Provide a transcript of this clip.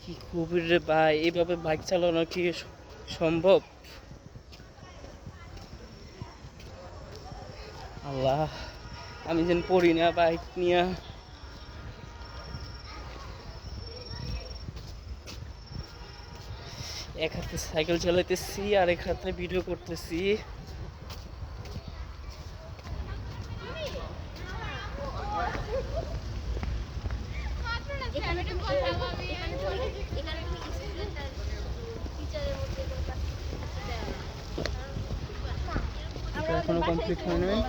কি খুবই রে ভাই, এইভাবে বাইক চালানো কি সম্ভব? আল্লাহ, আমি যেন পড়ি না বাইক নিয়ে। এক হাতে সাইকেল চালাইতেছি আর এক হাতে ভিডিও করতেছি। এখনো কমপ্লিট হয় নাই।